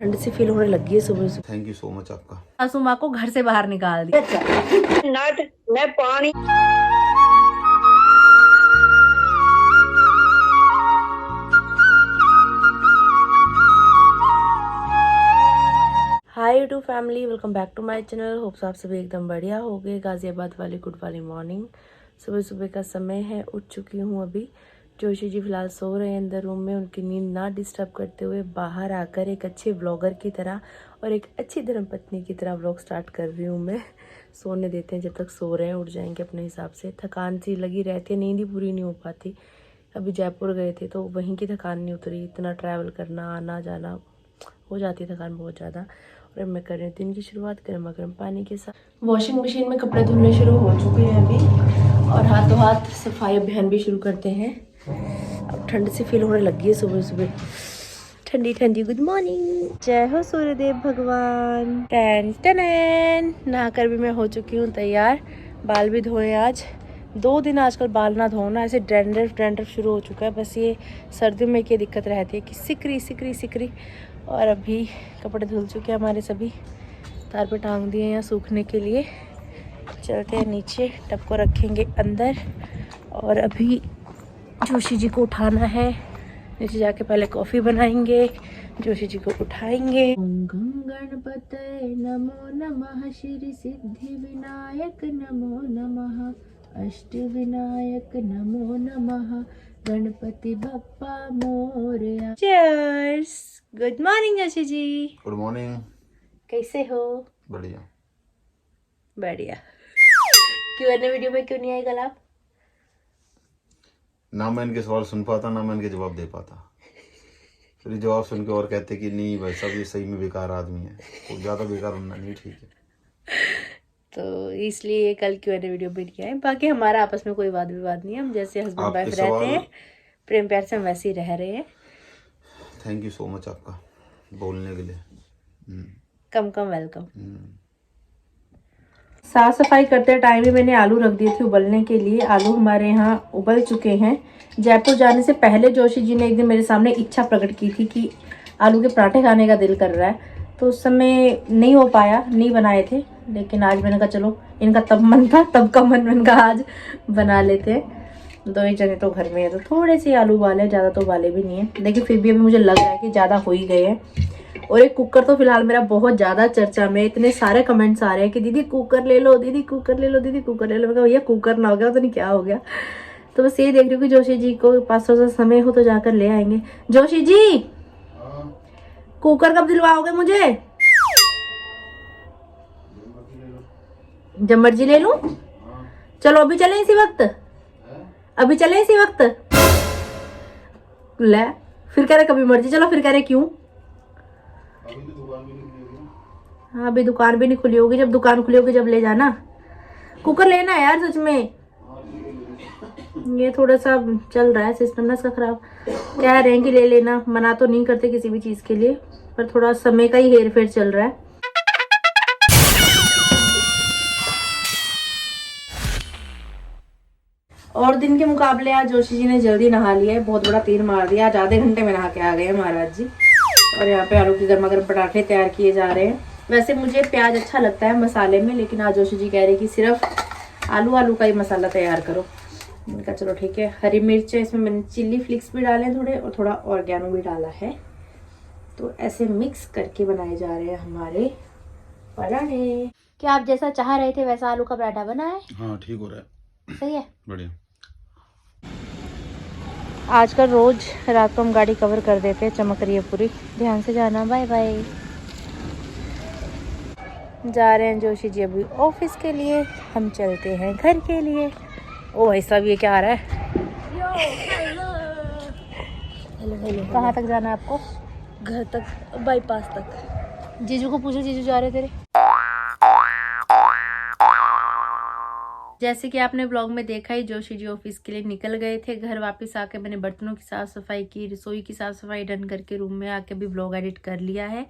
ठंड से फील होने लगी है सुबह से। थैंक यू सो मच आपका। सासू माँ को घर से बाहर निकाल दिया। नट मैं पानी। Hi YouTube family, welcome back to my channel. Hopes आप सभी एकदम बढ़िया हो गए। गाजियाबाद वाली गुड वाली मॉर्निंग, सुबह सुबह का समय है। उठ चुकी हूँ अभी। जोशी जी फिलहाल सो रहे हैं अंदर रूम में। उनकी नींद ना डिस्टर्ब करते हुए बाहर आकर एक अच्छे व्लॉगर की तरह और एक अच्छी धर्मपत्नी की तरह व्लॉग स्टार्ट कर रही हूँ मैं। सोने देते हैं, जब तक सो रहे हैं उठ जाएंगे अपने हिसाब से। थकान सी लगी रहती है, नींद ही पूरी नहीं हो पाती। अभी जयपुर गए थे तो वहीं की थकान नहीं उतरी। इतना ट्रैवल करना, आना जाना, हो जाती है थकान बहुत ज़्यादा। और मैं कर रही हूँ दिन की शुरुआत गर्मा गर्म पानी के साथ। वॉशिंग मशीन में कपड़े धुलने शुरू हो चुके हैं अभी, और हाथों हाथ सफाई अभियान भी शुरू करते हैं। अब ठंड से फील होने लगी है सुबह सुबह, ठंडी ठंडी। गुड मॉर्निंग, जय हो सूर्यदेव भगवान। टैन टैन, नहाकर भी मैं हो चुकी हूँ तैयार। बाल भी धोए आज। 2 दिन आजकल बाल ना धोना, ऐसे डैंड्रफ शुरू हो चुका है। बस ये सर्दियों में क्या दिक्कत रहती है कि सिकरी। और अभी कपड़े धुल चुके हैं हमारे सभी, तार पे टांग दिए हैं यहाँ सूखने के लिए। चलते हैं नीचे, टब को रखेंगे अंदर। और अभी जोशी जी को उठाना है। नीचे जाके पहले कॉफ़ी बनाएंगे, जोशी जी को उठाएंगे। ओम गं गणपतये नमो नमः, श्री सिद्धि विनायक नमो नमः, अष्ट विनायक नमो नमः, Ganpati Bappa Morya. Cheers. Good morning Joshi ji. Good morning. कैसे हो? बढ़िया। क्यों वीडियो में क्यों नहीं आए कल आप? ना मैं इनके सवाल सुन पाता, ना मैं इनके जवाब दे पाता। फिर जवाब सुन के और कहते कि नहीं भाई साहब ये सही में बेकार आदमी है। तो ज़्यादा बेकार होना नहीं ठीक है। तो इसलिए कल वीडियो भी नहीं आए। बाकी हमारा आपस में कोई वाद विवाद नहीं है। हम जैसे हस्बैंड वाइफ रहते हैं, प्रेम प्यार से हम वैसे ही रह रहे हैं। थैंक यू सो मच आपका बोलने के लिए। कम वेलकम। साफ सफाई करते टाइम ही मैंने आलू रख दिए थे उबलने के लिए। आलू हमारे यहाँ उबल चुके हैं। जयपुर जाने से पहले जोशी जी ने एक दिन मेरे सामने इच्छा प्रकट की थी कि आलू के पराठे खाने का दिल कर रहा है। तो उस समय नहीं हो पाया, नहीं बनाए थे। लेकिन आज मैंने कहा चलो, इनका तब मन था, तब का मन मैंने कहा आज बना लेते हैं। 2 ही जने तो घर में है तो थोड़े से आलू उबाले, ज़्यादा तो उबाले भी नहीं है। लेकिन फिर भी अभी मुझे लग रहा है कि ज़्यादा हो ही गए हैं। और एक कुकर तो फिलहाल मेरा बहुत ज़्यादा चर्चा में। इतने सारे कमेंट्स आ रहे हैं कि दीदी कुकर ले लो, दीदी कुकर ले लो, दीदी कुकर ले लो। मैं कहा भैया कुकर ना हो गया तो नहीं क्या हो गया। तो बस ये देख रही हूँ कि जोशी जी को 500 से समय हो तो जाकर ले आएंगे। जोशी जी कुकर कब दिलवाओगे मुझे? जब मर्जी ले लूं? चलो अभी चले इसी वक्त, अभी चले इसी वक्त। ले फिर कह रहे कभी मर्जी। चलो फिर कह रहे क्यों? हाँ अभी दुकान भी नहीं खुली होगी। जब दुकान खुली होगी जब ले जाना। कुकर लेना है यार सच में। ये थोड़ा सा चल रहा है सिस्टम ना इसका खराब। कह रहे हैं कि ले लेना, मना तो नहीं करते किसी भी चीज के लिए, पर थोड़ा समय का ही हेर फेर चल रहा है। और दिन के मुकाबले आज जोशी जी ने जल्दी नहा लिया है, बहुत बड़ा तीर मार दिया। आज आधे घंटे में नहा के आ गए हैं महाराज जी। और यहाँ पे आलू के गर्मा गर्म पराठे तैयार किए जा रहे हैं। वैसे मुझे प्याज अच्छा लगता है मसाले में, लेकिन आज जोशी जी कह रहे हैं कि सिर्फ आलू का ही मसाला तैयार करो। मैंने कहा चलो ठीक है। हरी मिर्च है इसमें, मैंने चिल्ली फ्लिक्स भी डाले हैं थोड़े, और थोड़ा ऑर्गेनो भी डाला है। तो ऐसे मिक्स करके बनाए जा रहे हैं हमारे पराठे। क्या आप जैसा चाह रहे थे वैसा आलू का पराठा बना है? हाँ ठीक हो रहा है। सही है, बढ़िया। आजकल रोज रात को हम गाड़ी कवर कर देते हैं, चमक रही है पूरी। ध्यान से जाना। Bye bye. जा रहे हैं जोशी जी अभी ऑफिस के लिए, हम चलते हैं घर के लिए। ओ भाई साहब ये क्या आ रहा है? हेलो। कहाँ तक जाना है आपको? घर तक, बाईपास तक। जीजू को पूछो, जीजू जा रहे तेरे? जैसे कि आपने ब्लॉग में देखा ही, जोशी जी ऑफिस के लिए निकल गए थे। घर वापस आके मैंने बर्तनों की साफ सफाई की, रसोई की साफ सफाई डन करके रूम में आके भी ब्लॉग एडिट कर लिया है।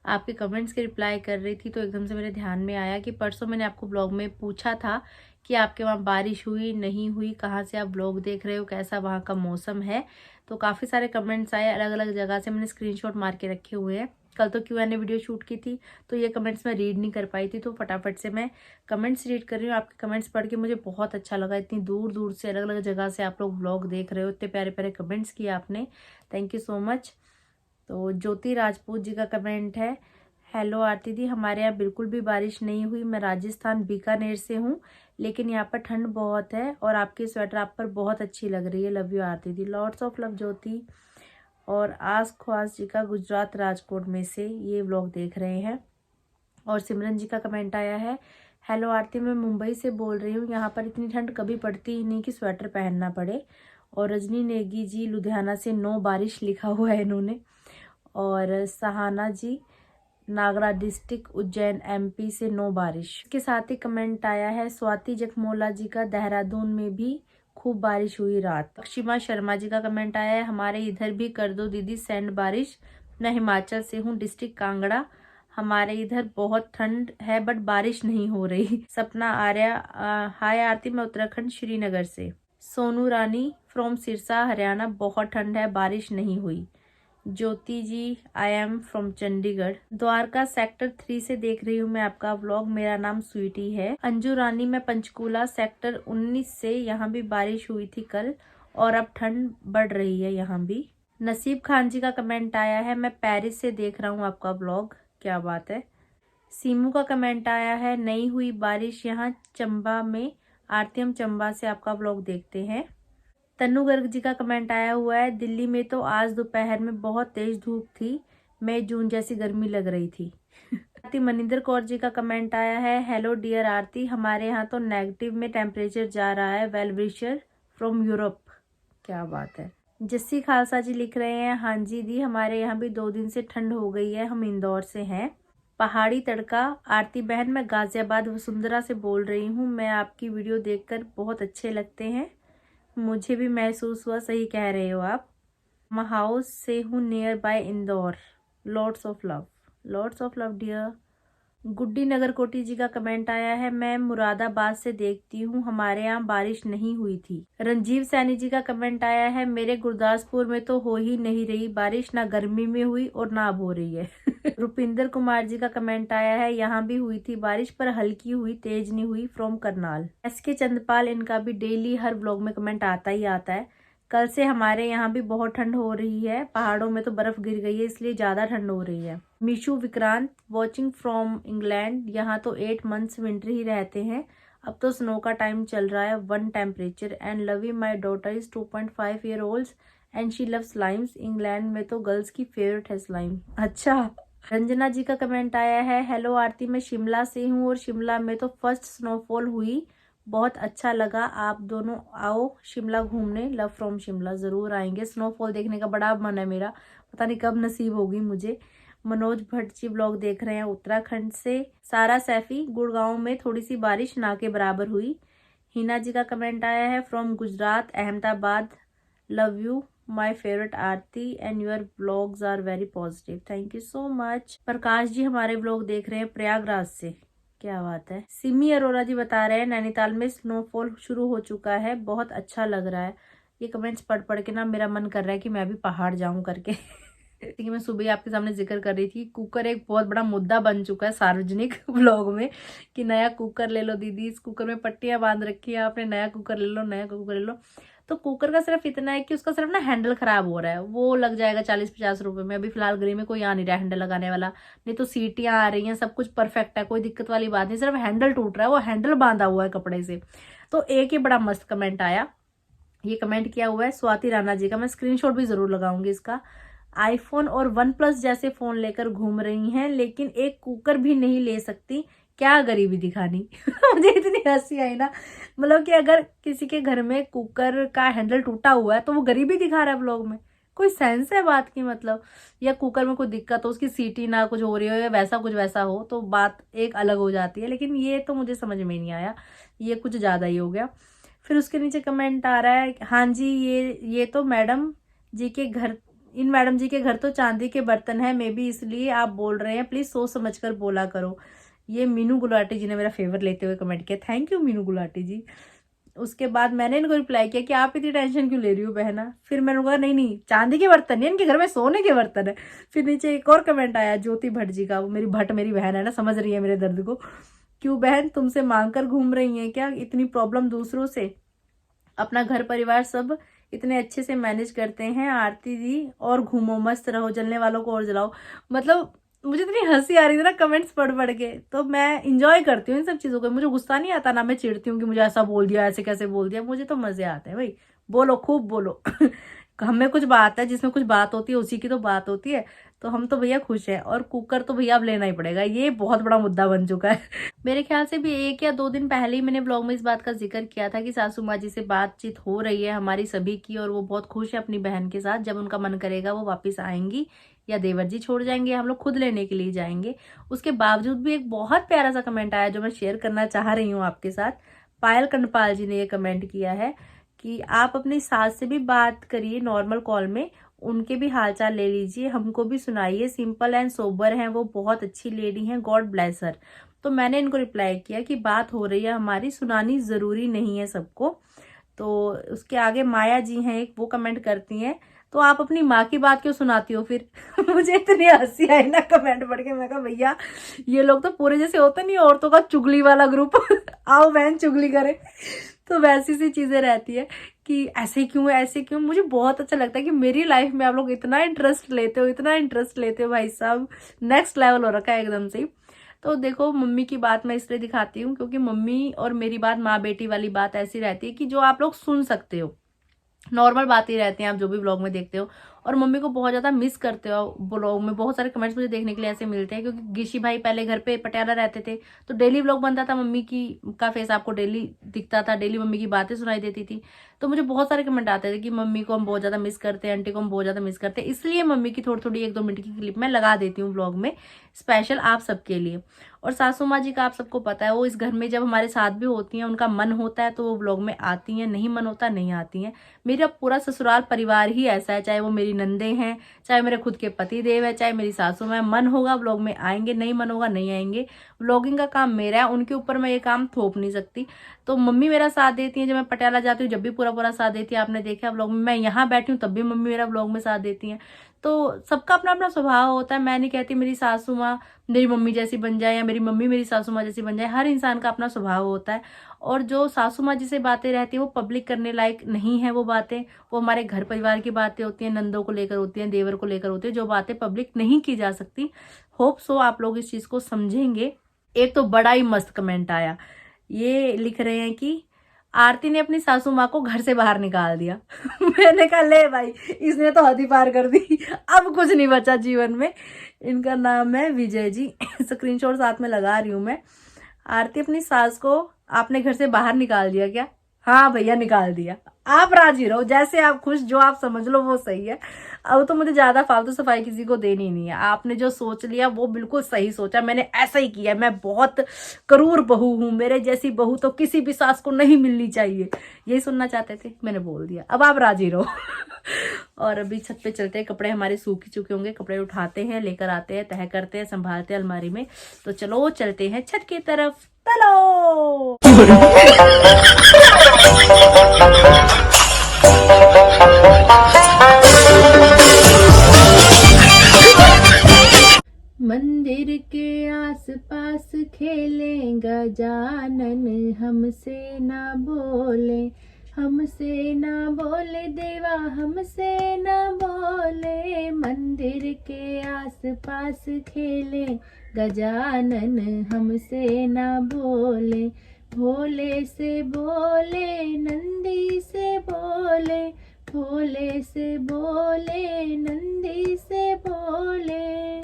आपके कमेंट्स के रिप्लाई कर रही थी तो एकदम से मेरे ध्यान में आया कि परसों मैंने आपको ब्लॉग में पूछा था कि आपके वहाँ बारिश हुई नहीं हुई, कहाँ से आप ब्लॉग देख रहे हो, कैसा वहाँ का मौसम है। तो काफ़ी सारे कमेंट्स आए अलग अलग जगह से, मैंने स्क्रीनशॉट मार के रखे हुए हैं। कल तो Q&A वीडियो शूट की थी, तो ये कमेंट्स मैं रीड नहीं कर पाई थी, तो फटाफट से मैं कमेंट्स रीड कर रही हूँ। आपके कमेंट्स पढ़ के मुझे बहुत अच्छा लगा। इतनी दूर दूर से, अलग अलग जगह से आप लोग व्लॉग देख रहे हो, इतने प्यारे प्यारे कमेंट्स किए आपने, थैंक यू सो मच। तो ज्योति राजपूत जी का कमेंट है, हेलो आरती दी, हमारे यहाँ बिल्कुल भी बारिश नहीं हुई। मैं राजस्थान बीकानेर से हूँ, लेकिन यहाँ पर ठंड बहुत है और आपकी स्वेटर आप पर बहुत अच्छी लग रही है। लव यू आरती दी। Lots of love Jyoti. और आस ख्वास जी का गुजरात राजकोट में से ये व्लॉग देख रहे हैं। और सिमरन जी का कमेंट आया है, हेलो आरती, मैं मुंबई से बोल रही हूँ, यहाँ पर इतनी ठंड कभी पड़ती ही नहीं कि स्वेटर पहनना पड़े। और रजनी नेगी जी लुधियाना से नो बारिश लिखा हुआ है इन्होंने। और सहाना जी नागरा डिस्ट्रिक्ट उज्जैन MP से नो बारिश। के साथ ही कमेंट आया है स्वाति जखमोला जी का, देहरादून में भी खूब बारिश हुई रात। अक्षिमा शर्मा जी का कमेंट आया है, हमारे इधर भी कर दो दीदी सेंड बारिश। मैं हिमाचल से हूँ, डिस्ट्रिक्ट कांगड़ा। हमारे इधर बहुत ठंड है बट बारिश नहीं हो रही। सपना आर्या, हाय आरती, मैं उत्तराखंड श्रीनगर से। सोनू रानी फ्रॉम सिरसा हरियाणा, बहुत ठंड है, बारिश नहीं हुई। Jyoti ji, I am from Chandigarh. Dwarka sector 3 से देख रही हूँ मैं आपका व्लॉग, मेरा नाम स्वीटी है। अंजू रानी, मैं पंचकूला सेक्टर 19 से, यहाँ भी बारिश हुई थी कल और अब ठंड बढ़ रही है यहाँ भी। नसीब खान जी का कमेंट आया है, मैं पेरिस से देख रहा हूँ आपका व्लॉग, क्या बात है। सीमू का कमेंट आया है, नहीं हुई बारिश यहाँ चंबा में। आरती, हम चंबा से आपका व्लॉग देखते हैं। तन्नू गर्ग जी का कमेंट आया हुआ है, दिल्ली में तो आज दोपहर में बहुत तेज धूप थी, मई जून जैसी गर्मी लग रही थी। आरती मनिंदर कौर जी का कमेंट आया है, हेलो डियर आरती, हमारे यहाँ तो नेगेटिव में टेम्परेचर जा रहा है। वेल विशर फ्रॉम यूरोप, क्या बात है। जस्सी खालसा जी लिख रहे हैं, हाँ जी दी, हमारे यहाँ भी 2 दिन से ठंड हो गई है, हम इंदौर से हैं। पहाड़ी तड़का, आरती बहन, मैं गाजियाबाद वसुंधरा से बोल रही हूँ, मैं आपकी वीडियो देखकर बहुत अच्छे लगते हैं, मुझे भी महसूस हुआ, सही कह रहे हो आप। महाउस से हूँ, nearby Indore. Lots of love, lots of love dear. Guddi Nagar Koti ji का कमेंट आया है, मैं मुरादाबाद से देखती हूँ, हमारे यहाँ बारिश नहीं हुई थी। रंजीव सैनी जी का कमेंट आया है, मेरे गुरदासपुर में तो हो ही नहीं रही बारिश, ना गर्मी में हुई और ना अब हो रही है। रुपिंदर कुमार जी का कमेंट आया है, यहाँ भी हुई थी बारिश पर हल्की हुई, तेज नहीं हुई, फ्रॉम करनाल। SK चंदपाल, इनका भी डेली हर व्लॉग में कमेंट आता ही आता है। कल से हमारे यहाँ भी बहुत ठंड हो रही है, पहाड़ों में तो बर्फ गिर गई है, इसलिए ज्यादा ठंड हो रही है। मीशू विक्रांत, वॉचिंग फ्रॉम इंग्लैंड, यहाँ तो 8 मंथ्स विंटर ही रहते हैं, अब तो स्नो का टाइम चल रहा है। 1 temperature and Lovey, my daughter is 2.5 year old and she love slimes. England में तो गर्ल्स की फेवरेट है स्लाइम। अच्छा। रंजना जी का कमेंट आया है, हेलो आरती, मैं शिमला से हूँ और शिमला में तो फर्स्ट स्नोफॉल हुई, बहुत अच्छा लगा, आप दोनों आओ शिमला घूमने। लव फ्रॉम शिमला, जरूर आएंगे, स्नोफॉल देखने का बड़ा मन है मेरा, पता नहीं कब नसीब होगी मुझे। मनोज भट्ट जी ब्लॉग देख रहे हैं उत्तराखंड से। सारा सैफी, गुड़गांव में थोड़ी सी बारिश ना के बराबर हुई। हिना जी का कमेंट आया है, from Gujarat Ahmedabad, love you my favourite Aarti and your blogs are very positive, thank you so much. Prakash ji हमारे ब्लॉग देख रहे हैं प्रयागराज से, क्या बात है। सिमी अरोरा जी बता रहे हैं, नैनीताल में स्नोफॉल शुरू हो चुका है, बहुत अच्छा लग रहा है। ये कमेंट्स पढ़ पढ़ के ना मेरा मन कर रहा है कि मैं भी पहाड़ जाऊं करके। कि मैं सुबह आपके सामने जिक्र कर रही थी, कुकर एक बहुत बड़ा मुद्दा बन चुका है सार्वजनिक व्लॉग में, कि नया कुकर ले लो दीदी, इस कुकर में पट्टियां बांध रखी है आपने, नया कुकर ले लो, नया कुकर ले लो। तो कुकर का सिर्फ इतना है कि उसका सिर्फ ना हैंडल खराब हो रहा है, वो लग जाएगा 40-50 रुपए में। अभी फिलहाल गली में कोई आ नहीं रहा हैंडल लगाने वाला, नहीं तो सीटियां आ रही हैं, सब कुछ परफेक्ट है, कोई दिक्कत वाली बात नहीं, सिर्फ हैंडल टूट रहा है, वो हैंडल बांधा हुआ है कपड़े से। तो एक ही बड़ा मस्त कमेंट आया, ये कमेंट किया हुआ है स्वाति राणा जी का, मैं स्क्रीनशॉट भी जरूर लगाऊंगी इसका। आईफोन और OnePlus जैसे फोन लेकर घूम रही हैं, लेकिन एक कुकर भी नहीं ले सकती, क्या गरीबी दिखानी। मुझे इतनी हंसी आई ना, मतलब कि अगर किसी के घर में कुकर का हैंडल टूटा हुआ है तो वो गरीबी दिखा रहा है व्लॉग में, कोई सेंस है बात की मतलब। या कुकर में कोई दिक्कत हो, उसकी सीटी ना कुछ हो रही हो या वैसा कुछ वैसा हो तो बात एक अलग हो जाती है, लेकिन ये तो मुझे समझ में नहीं आया, ये कुछ ज्यादा ही हो गया। फिर उसके नीचे कमेंट आ रहा है, हाँ जी ये तो मैडम जी के घर, इन मैडम जी के घर तो चांदी के बर्तन है, मे बी इसलिए आप बोल रहे हैं, प्लीज सोच समझ कर बोला करो। ये मीनू गुलाटी जी ने मेरा फेवर लेते हुए कमेंट किया, थैंक यू मीनू गुलाटी जी। उसके बाद मैंने इनको रिप्लाई किया कि आप इतनी टेंशन क्यों ले रही हो बहना। फिर मैंने कहा नहीं चांदी के बर्तन नहीं, इनके घर में सोने के बर्तन है। फिर नीचे एक और कमेंट आया ज्योति भट्ट जी का, वो मेरी भट्ट मेरी बहन है ना, समझ रही है मेरे दर्द को। क्यों बहन तुमसे मांग कर घूम रही है क्या, इतनी प्रॉब्लम दूसरों से, अपना घर परिवार सब इतने अच्छे से मैनेज करते हैं आरती जी, और घूमो मस्त रहो, जलने वालों को और जलाओ। मतलब मुझे इतनी हंसी आ रही थी ना कमेंट्स पढ़ के, तो मैं इंजॉय करती हूँ इन सब चीज़ों को। मुझे गुस्सा नहीं आता, ना मैं चिढ़ती हूँ कि मुझे ऐसा बोल दिया, ऐसे कैसे बोल दिया। मुझे तो मजे आते हैं भाई, बोलो खूब बोलो। हमें कुछ बात है, जिसमें कुछ बात होती है उसी की तो बात होती है। तो हम तो भैया खुश हैं, और कुकर तो भैया अब लेना ही पड़ेगा, ये बहुत बड़ा मुद्दा बन चुका है। मेरे ख्याल से भी 1 या 2 दिन पहले ही मैंने ब्लॉग में इस बात का जिक्र किया था कि सासू माँ जी से बातचीत हो रही है हमारी सभी की, और वो बहुत खुश है अपनी बहन के साथ। जब उनका मन करेगा वो वापस आएंगी, या देवर जी छोड़ जाएंगे, हम लोग खुद लेने के लिए जाएंगे। उसके बावजूद भी एक बहुत प्यारा सा कमेंट आया जो मैं शेयर करना चाह रही हूँ आपके साथ। पायल कंडपाल जी ने ये कमेंट किया है कि आप अपनी सास से भी बात करिए नॉर्मल कॉल में, उनके भी हालचाल ले लीजिए, हमको भी सुनाइए, सिंपल एंड सोबर हैं वो, बहुत अच्छी लेडी हैं, गॉड ब्लेस हर। तो मैंने इनको रिप्लाई किया कि बात हो रही है हमारी, सुनानी जरूरी नहीं है सबको। तो उसके आगे माया जी हैं एक, वो कमेंट करती हैं तो आप अपनी माँ की बात क्यों सुनाती हो फिर। मुझे इतनी हंसी आई ना कमेंट पढ़ के, मैं कहा भैया ये लोग तो पूरे जैसे होते नहीं औरतों का चुगली वाला ग्रुप। आओ बहन चुगली करे। तो वैसी सी चीजें रहती है कि ऐसे क्यों है, ऐसे क्यों। मुझे बहुत अच्छा लगता है कि मेरी लाइफ में आप लोग इतना इंटरेस्ट लेते हो, इतना इंटरेस्ट लेते हो भाई साहब, नेक्स्ट लेवल हो रखा है एकदम से। तो देखो मम्मी की बात मैं इसलिए दिखाती हूँ क्योंकि मम्मी और मेरी बात माँ बेटी वाली बात ऐसी रहती है कि जो आप लोग सुन सकते हो, नॉर्मल बातें रहती हैं आप जो भी ब्लॉग में देखते हो। और मम्मी को बहुत ज्यादा मिस करते हो ब्लॉग में। बहुत सारे कमेंट्स मुझे देखने के लिए ऐसे मिलते हैं क्योंकि गिशी भाई पहले घर पे पटियाला रहते थे, तो डेली ब्लॉग बनता था, मम्मी की का फेस आपको डेली दिखता था, डेली मम्मी की बातें सुनाई देती थी। तो मुझे बहुत सारे कमेंट आते थे कि मम्मी को हम बहुत ज्यादा मिस करते हैं, आंटी को हम बहुत ज्यादा मिस करते हैं। इसलिए मम्मी की थोड़ी थोड़ी 1-2 मिनट की क्लिप मैं लगा देती हूँ ब्लॉग में, स्पेशल आप सबके लिए। और सासू माँ जी का आप सबको पता है, वो इस घर में जब हमारे साथ भी होती हैं, उनका मन होता है तो वो ब्लॉग में आती हैं, नहीं मन होता नहीं आती हैं। मेरा पूरा ससुराल परिवार ही ऐसा है, चाहे वो मेरी नंदे हैं, चाहे मेरे खुद के पति देव है, चाहे मेरी सासू माँ। मन होगा ब्लॉग में आएंगे, नहीं मन होगा नहीं आएंगे। व्लॉगिंग का काम मेरा है, उनके ऊपर मैं ये काम थोप नहीं सकती। तो मम्मी मेरा साथ देती है, जब मैं पटियाला जाती हूँ जब भी पूरा साथ देती है, आपने देखा ब्लॉग में। मैं यहाँ बैठी हूँ तब भी मम्मी मेरा ब्लॉग में साथ देती है। तो सबका अपना अपना स्वभाव होता है। मैं नहीं कहती मेरी सासू माँ मेरी मम्मी जैसी बन जाए या मेरी मम्मी मेरी सासू माँ जैसी बन जाए, हर इंसान का अपना स्वभाव होता है। और जो सासू माँ जिसे बातें रहती है वो पब्लिक करने लायक नहीं है, वो बातें वो हमारे घर परिवार की बातें होती हैं, नंदों को लेकर होती हैं, देवर को लेकर होती है, जो बातें पब्लिक नहीं की जा सकती। होप सो आप लोग इस चीज को समझेंगे। एक तो बड़ा ही मस्त कमेंट आया, ये लिख रहे हैं कि आरती ने अपनी सासू माँ को घर से बाहर निकाल दिया। मैंने कहा ले भाई, इसने तो हद ही पार कर दी, अब कुछ नहीं बचा जीवन में। इनका नाम है विजय जी। स्क्रीनशॉट साथ में लगा रही हूं मैं। आरती अपनी सास को आपने घर से बाहर निकाल दिया क्या? हाँ भैया निकाल दिया। आप राजी रहो, जैसे आप खुश, जो आप समझ लो वो सही है। अब तो मुझे ज्यादा फालतू सफाई किसी को देनी नहीं है। आपने जो सोच लिया वो बिल्कुल सही सोचा, मैंने ऐसा ही किया। मैं बहुत क्रूर बहू हूं, मेरे जैसी बहू तो किसी भी सास को नहीं मिलनी चाहिए। यही सुनना चाहते थे, मैंने बोल दिया, अब आप राजी रहो। और अभी छत पे चलते हैं, कपड़े हमारे सूख ही चुके होंगे, कपड़े उठाते हैं, लेकर आते हैं, तह करते हैं, संभालते हैं अलमारी में। तो चलो चलते हैं छत की तरफ, चलो। मंदिर के आसपास खेलें गजानन, हमसे ना बोले, हमसे ना बोले देवा, हमसे ना बोले। मंदिर के आसपास खेलें गजानन, हमसे ना बोले। भोले से बोले, नंदी से बोले, भोले से बोले, नंदी से बोले।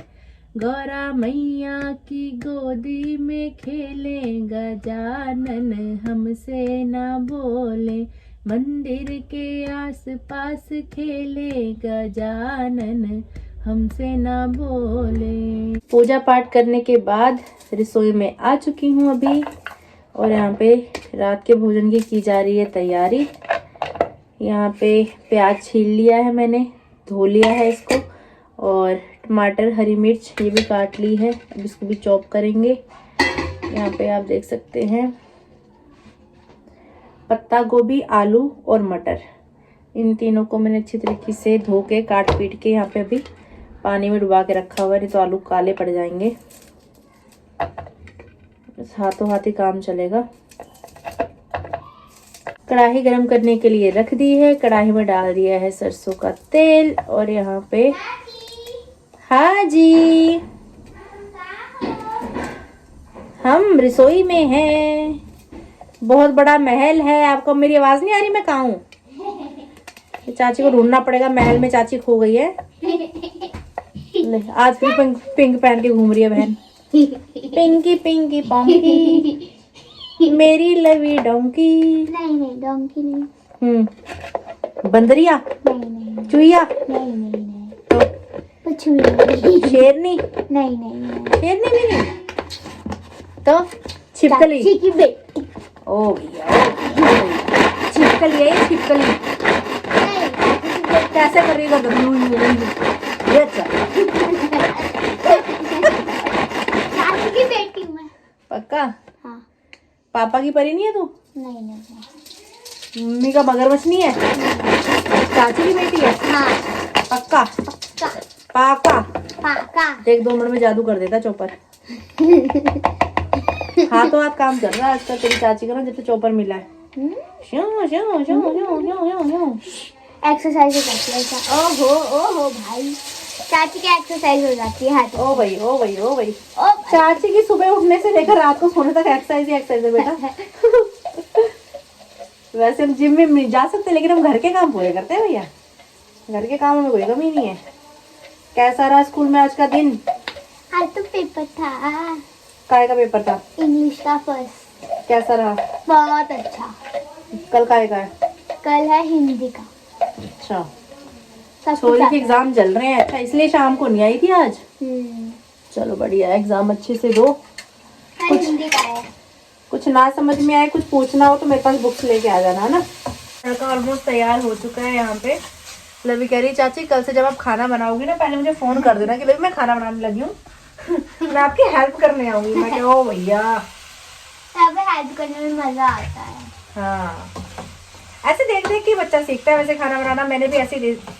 गौरा मैया की गोदी में खेलें गजानन, हमसे ना बोले। मंदिर के आसपास खेलें गजानन, हमसे ना बोले। पूजा पाठ करने के बाद रसोई में आ चुकी हूँ अभी, और यहाँ पे रात के भोजन की जा रही है तैयारी। यहाँ पे प्याज छील लिया है मैंने, धो लिया है इसको, और टमाटर हरी मिर्च ये भी काट ली है, अब इसको भी चॉप करेंगे। यहाँ पे आप देख सकते हैं पत्ता गोभी, आलू और मटर, इन तीनों को मैंने अच्छी तरीके से धो के काट पीट के यहाँ पे अभी पानी में डुबा के रखा हुआ है, नहीं तो आलू काले पड़ जाएंगे। बस हाथों हाथ ही काम चलेगा। कढ़ाई गरम करने के लिए रख दी है। कढ़ाई में डाल दिया है सरसों का तेल और यहाँ पे हाँ जी हम रसोई में हैं। बहुत बड़ा महल है। आपको मेरी आवाज नहीं आ रही? मैं कहाँ हूँ? चाची को ढूंढना पड़ेगा। महल में चाची खो गई है। ले, आज फिर पिंक पहन के घूम रही है बहन। पिंकी पिंकी पॉन्की मेरी लवी डोंकी। नहीं डोंकी नहीं। बंदरिया? नहीं चुईया? नहीं तो शेरनी? नहीं शेरनी भी नहीं। तो छिपकली? चाची की बेटी। ओ भैया छिपकली है। छिपकली कैसे कर रही है? ये अच्छा चाची की बेटी मैं। पक्का? हाँ। पापा की परी नहीं है तू? नहीं मम्मी का मगरमच्छ नहीं है? चाची की बेटी है? हाँ। पक्का? पक्का पाका? पक्का। देख 2 मिनट में जादू कर देता चौपर। हाथों हाथ काम कर रहा है आजकल तेरी चाची का ना, जब से चौपर मिला है। श्यों श्यों श्यों श्यों श्यों श्यों एक्सरसाइज हो जाती है। ओहो भाई, चाची की एक्सरसाइज हो जाती है हाथ। ओ भाई चाची की सुबह उठने से लेकर रात को सोने तक एक्सरसाइज ही एक्सरसाइज है बेटा। वैसे हम जिम में नहीं जा सकते, लेकिन हम घर के काम पूरे करते हैं भैया। घर के कामों में कोई कमी नहीं है। कैसा रहा स्कूल में आज का दिन? आज तो पेपर था। काय का पेपर था? इंग्लिश का फर्स्ट। कैसा रहा? बहुत अच्छा। कल काय का है? कल है हिंदी का। अच्छा, सब सोरी कुछ के एग्जाम चल रहे हैं। अच्छा, इसलिए शाम को नहीं आई थी आज। चलो बढ़िया, एग्जाम अच्छे से दो। कल हिंदी का है। कुछ ना समझ में आए, कुछ पूछना हो तो मेरे पास बुक्स लेके आ जाना, है ना। लड़का ऑलमोस्ट तैयार हो चुका है। यहाँ पे लवी कह रही चाची कल से जब आप खाना बनाओगी ना, पहले मुझे फोन कर देना कि लवी मैं खाना बनाने लगी हूँ। मैं आपकी हेल्प करने आऊंगी। मैं क्या, ओ भैया तब हेल्प करने में मजा आता है। हाँ, ऐसे देख देख के बच्चा सीखता है। वैसे खाना बनाना मैंने भी ऐसे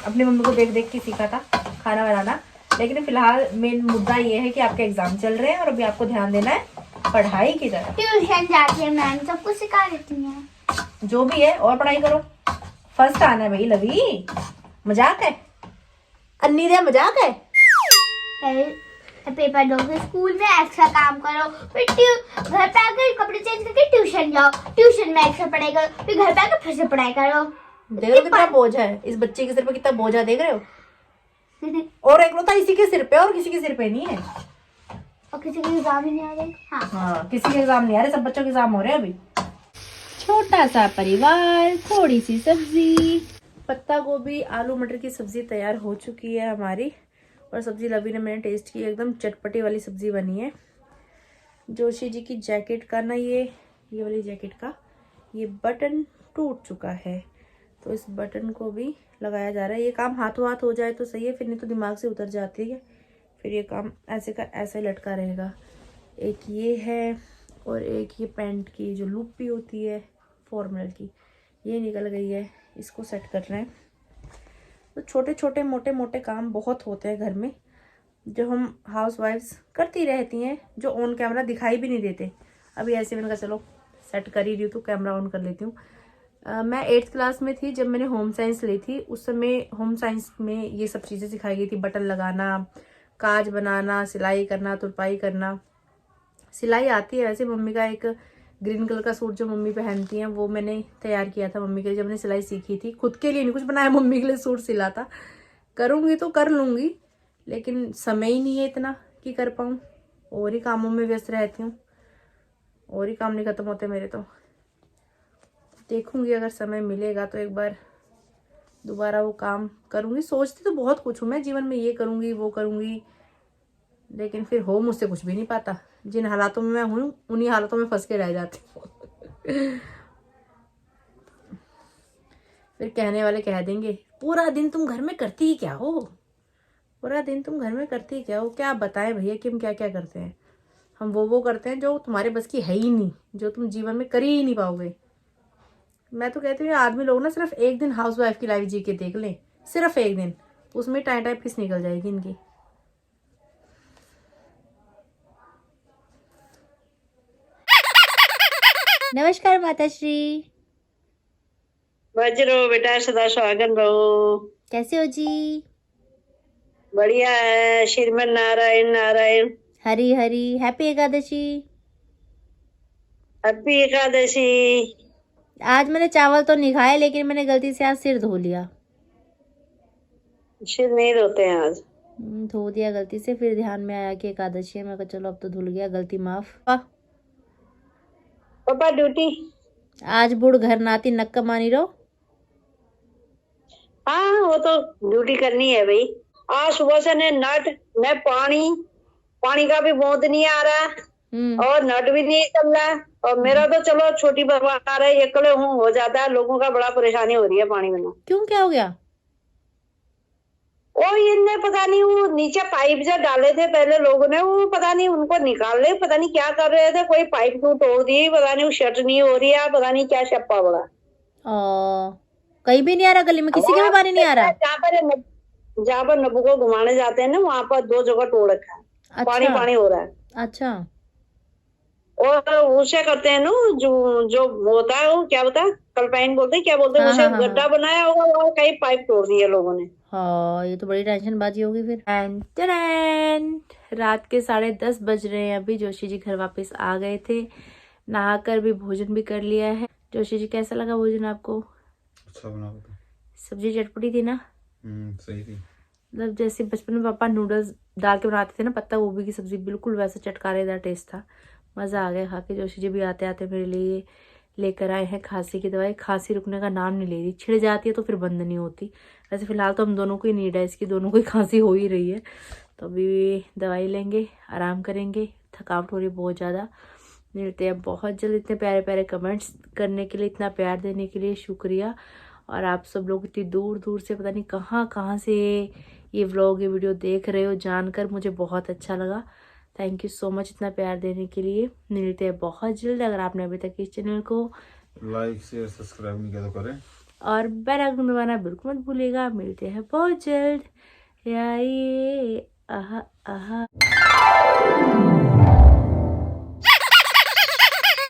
अपनी मम्मी को देख देख के सीखा था खाना बनाना। लेकिन फिलहाल मेन मुद्दा ये है कि आपके एग्जाम चल रहे हैं और अभी आपको ध्यान देना है पढ़ाई की तरफ। ट्यूशन जाती है मैम, सब कुछ सिखा देती है। जो भी है और पढ़ाई करो, फर्स्ट आना है भाई। लवी मजाक है? अन्नी दे मजाक है? पेपर दो, फिर स्कूल में एक्स्ट्रा काम करो, फिर घर पे आकर कपड़े चेंज करके ट्यूशन जाओ, ट्यूशन में एक्स्ट्रा पढ़ाई करो, फिर घर पे आकर फिर से पढ़ाई करो। देख रहे हो कितना बोझ है इस बच्चे के सिर पे? कितना बोझ है देख रहे हो? और एकलौता इसी के सिर पे, और किसी के सिर पे नहीं है। और किसी के एग्जाम ही नहीं आ रहे। हाँ, किसी के एग्जाम नहीं आ रहे, सब बच्चों के एग्जाम हो रहे हैं अभी। छोटा सा परिवार, थोड़ी सी सब्जी। पत्ता गोभी आलू मटर की सब्जी तैयार हो चुकी है हमारी। और सब्जी लवी ने मैंने टेस्ट की, एकदम चटपटी वाली सब्जी बनी है। जोशी जी की जैकेट का ना, ये वाली जैकेट का ये बटन टूट चुका है, तो इस बटन को भी लगाया जा रहा है। ये काम हाथों हाथ हो जाए तो सही है, फिर नहीं तो दिमाग से उतर जाती है। फिर ये काम ऐसे का ऐसे लटका रहेगा। एक ये है और एक ये पैंट की जो लूप भी होती है फॉर्मल की, ये निकल गई है। इसको सेट कर रहे हैं। तो छोटे छोटे मोटे मोटे काम बहुत होते हैं घर में, जो हम हाउसवाइफ्स करती रहती हैं, जो ऑन कैमरा दिखाई भी नहीं देते। अभी ऐसे मैंने कहा चलो सेट कर ही रही हूँ तो कैमरा ऑन कर लेती हूँ। मैं 8th क्लास में थी जब मैंने होम साइंस ली थी। उस समय होम साइंस में ये सब चीज़ें सिखाई गई थी। बटन लगाना, काज बनाना, सिलाई करना, तुरपाई करना। सिलाई आती है वैसे। मम्मी का एक ग्रीन कलर का सूट जो मम्मी पहनती हैं वो मैंने तैयार किया था मम्मी के लिए जब मैंने सिलाई सीखी थी। खुद के लिए नहीं कुछ बनाया, मम्मी के लिए सूट सिला था। करूँगी तो कर लूँगी, लेकिन समय ही नहीं है इतना कि कर पाऊँ। और ही कामों में व्यस्त रहती हूँ, और ही काम नहीं खत्म होते मेरे। तो देखूँगी अगर समय मिलेगा तो एक बार दोबारा वो काम करूँगी। सोचती तो बहुत कुछ हूँ मैं जीवन में, ये करूँगी वो करूँगी, लेकिन फिर हो मुझसे कुछ भी नहीं पाता। जिन हालातों में मैं हूँ उन्हीं हालातों में फंस के रह जाती हूँ। फिर कहने वाले कह देंगे पूरा दिन तुम घर में करती ही क्या हो, पूरा दिन तुम घर में करती ही क्या हो। क्या बताएं भैया कि हम क्या क्या करते हैं। हम वो करते हैं जो तुम्हारे बस की है ही नहीं, जो तुम जीवन में कर ही नहीं पाओगे। मैं तो कहती हूँ आदमी लोग ना सिर्फ एक दिन हाउस वाइफ की लाइफ जी के देख लें, सिर्फ एक दिन, उसमें टाइम टाइप किस निकल जाएगी इनकी। नमस्कार माताश्री। वज्रो बेटा सदा सुहागन रहो। कैसे हो जी? बढ़िया है। श्रीमन नारायण नारायण। हरी हरी। हैप्पी एकादशी। हैप्पी एकादशी। आज मैंने चावल तो नहीं खाए, लेकिन मैंने गलती से आज सिर धो लिया। सिर नहीं धोते हैं आज? धो दिया गलती से, फिर ध्यान में आया कि एकादशी है, मैं कहा चलो अब तो धुल गया, गलती माफ। पापा ड्यूटी? आज बुढ़ घर नाती नक्का मानी रहो। हाँ वो तो ड्यूटी करनी है भाई। आज सुबह से न पानी का भी बूंद नहीं आ रहा और नट भी नहीं चल रहा। और मेरा तो चलो छोटी परिवार है, अकेले हूँ, हो जाता है। लोगों का बड़ा परेशानी हो रही है पानी बिना। क्यों, क्या हो गया? और इनने पता नहीं वो नीचे पाइप जो डाले थे पहले लोगों ने, वो पता नहीं उनको निकाल रहे, पता नहीं क्या कर रहे थे। कोई पाइप को तोड़ दी, पता नहीं वो शट नहीं हो रही है, पता नहीं क्या छप्पा बड़ा। कहीं भी नहीं आ रहा, गली में किसी के भी पानी नहीं आ रहा। जहाँ पर नब्बू को घुमाने जाते हैं ना, वहाँ पर 2 जगह तोड़ रखा है। अच्छा। पानी हो रहा है। अच्छा। और उसे करते हैं ना, जो होता है वो क्या होता है, कल्पाइन बोलते हैं, क्या बोलते हैं उसे, गड्ढा बनाया होगा और कहीं पाइप तोड़ दिए लोगों ने। हाँ, ये तो बड़ी टेंशन बाजी होगी फिर। रात के 10:30 बज रहे हैं अभी। जोशी जी घर वापस आ गए थे, नहाकर भी भोजन भी कर लिया है। जोशी जी कैसा लगा भोजन आपको? अच्छा बना था। सब्जी चटपटी थी ना? सही थी। मतलब जैसे बचपन में पापा नूडल्स डाल के बनाते थे ना, पत्ता गोभी की सब्जी, बिल्कुल वैसा चटकारेदार टेस्ट था। मज़ा आ गया खा के। जोशी जी भी आते आते मेरे लिए लेकर आए हैं खांसी की दवाई। खांसी रुकने का नाम नहीं ले रही, छिड़ जाती है तो फिर बंद नहीं होती। वैसे फिलहाल तो हम दोनों को ही नीड है इसकी, दोनों को ही खांसी हो ही रही है। तो अभी दवाई लेंगे, आराम करेंगे। थकावट हो रही है बहुत ज़्यादा। मिलते हैं बहुत जल्द। इतने प्यारे प्यारे कमेंट्स करने के लिए, इतना प्यार देने के लिए शुक्रिया। और आप सब लोग इतनी दूर दूर से, पता नहीं कहाँ कहाँ से ये व्लॉग, ये वीडियो देख रहे हो, जानकर मुझे बहुत अच्छा लगा। थैंक यू सो मच इतना प्यार देने के लिए। मिलते हैं बहुत जल्द। अगर आपने अभी तक इस चैनल को लाइक शेयर सब्सक्राइब नहीं किया तो करें, और बेल आइकन दबाना बिल्कुल मत भूलिएगा। मिलते हैं बहुत जल्द। आहा आहा।